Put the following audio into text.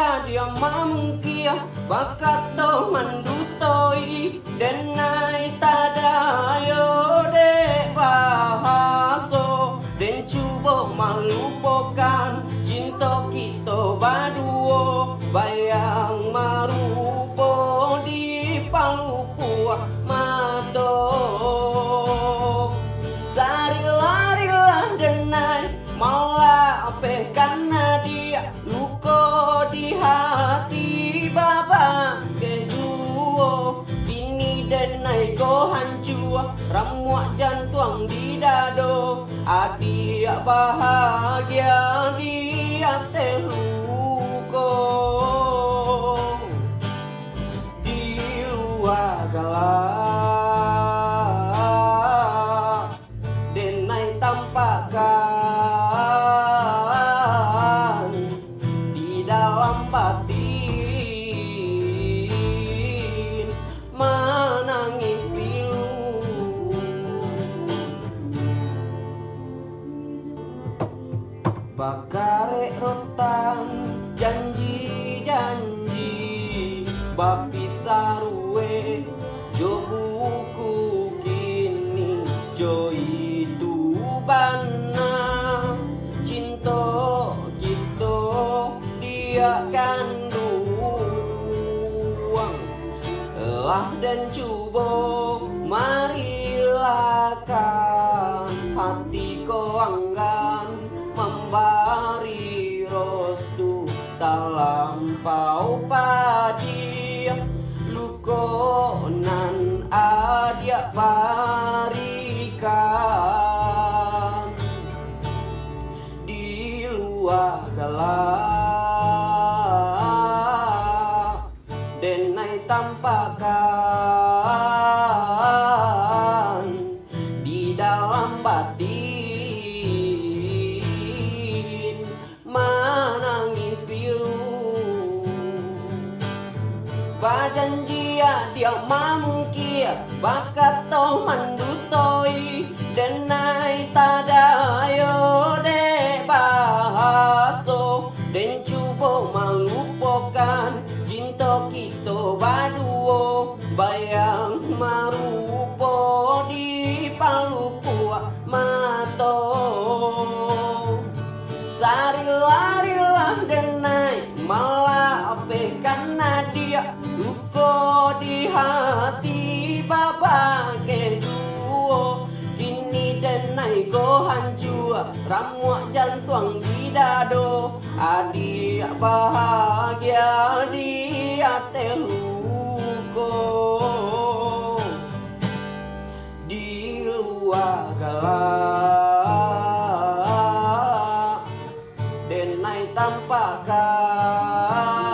janjia dia mamkia bakat to mandutoi denai tadayo de bahaso den cubo malupokan cinta kita baduo bayang marupo di palupua mato sarilah denai malah ape karena dia luko di hati baba kejuo kini denai ko hancur ramuak jantung di dado adik bahagia dia teluko di luar galak denai tampakkan di dalam batin menangis pilu bakarek rotan janji-janji bapi sarue jo buku kini jo itu bana cinta kita dia kandung lah dan cubo marilah kan hati ko anggan membari rostu talampau padi luko nan adia barikan di luar galak denai tampakkan di dalam batin menangis pilu bajanjia dia mamkia bakat to mandutoi denai tadayo de bahaso den cubo malupokan cinta kita baduo bayang marupo di palupua mato sarilah denai malah ape karena dia luko di hati baba kejuo kini denai ko hancur ramuak jantung di dado adik bahagia dia teluko di luar galak denai tampakkan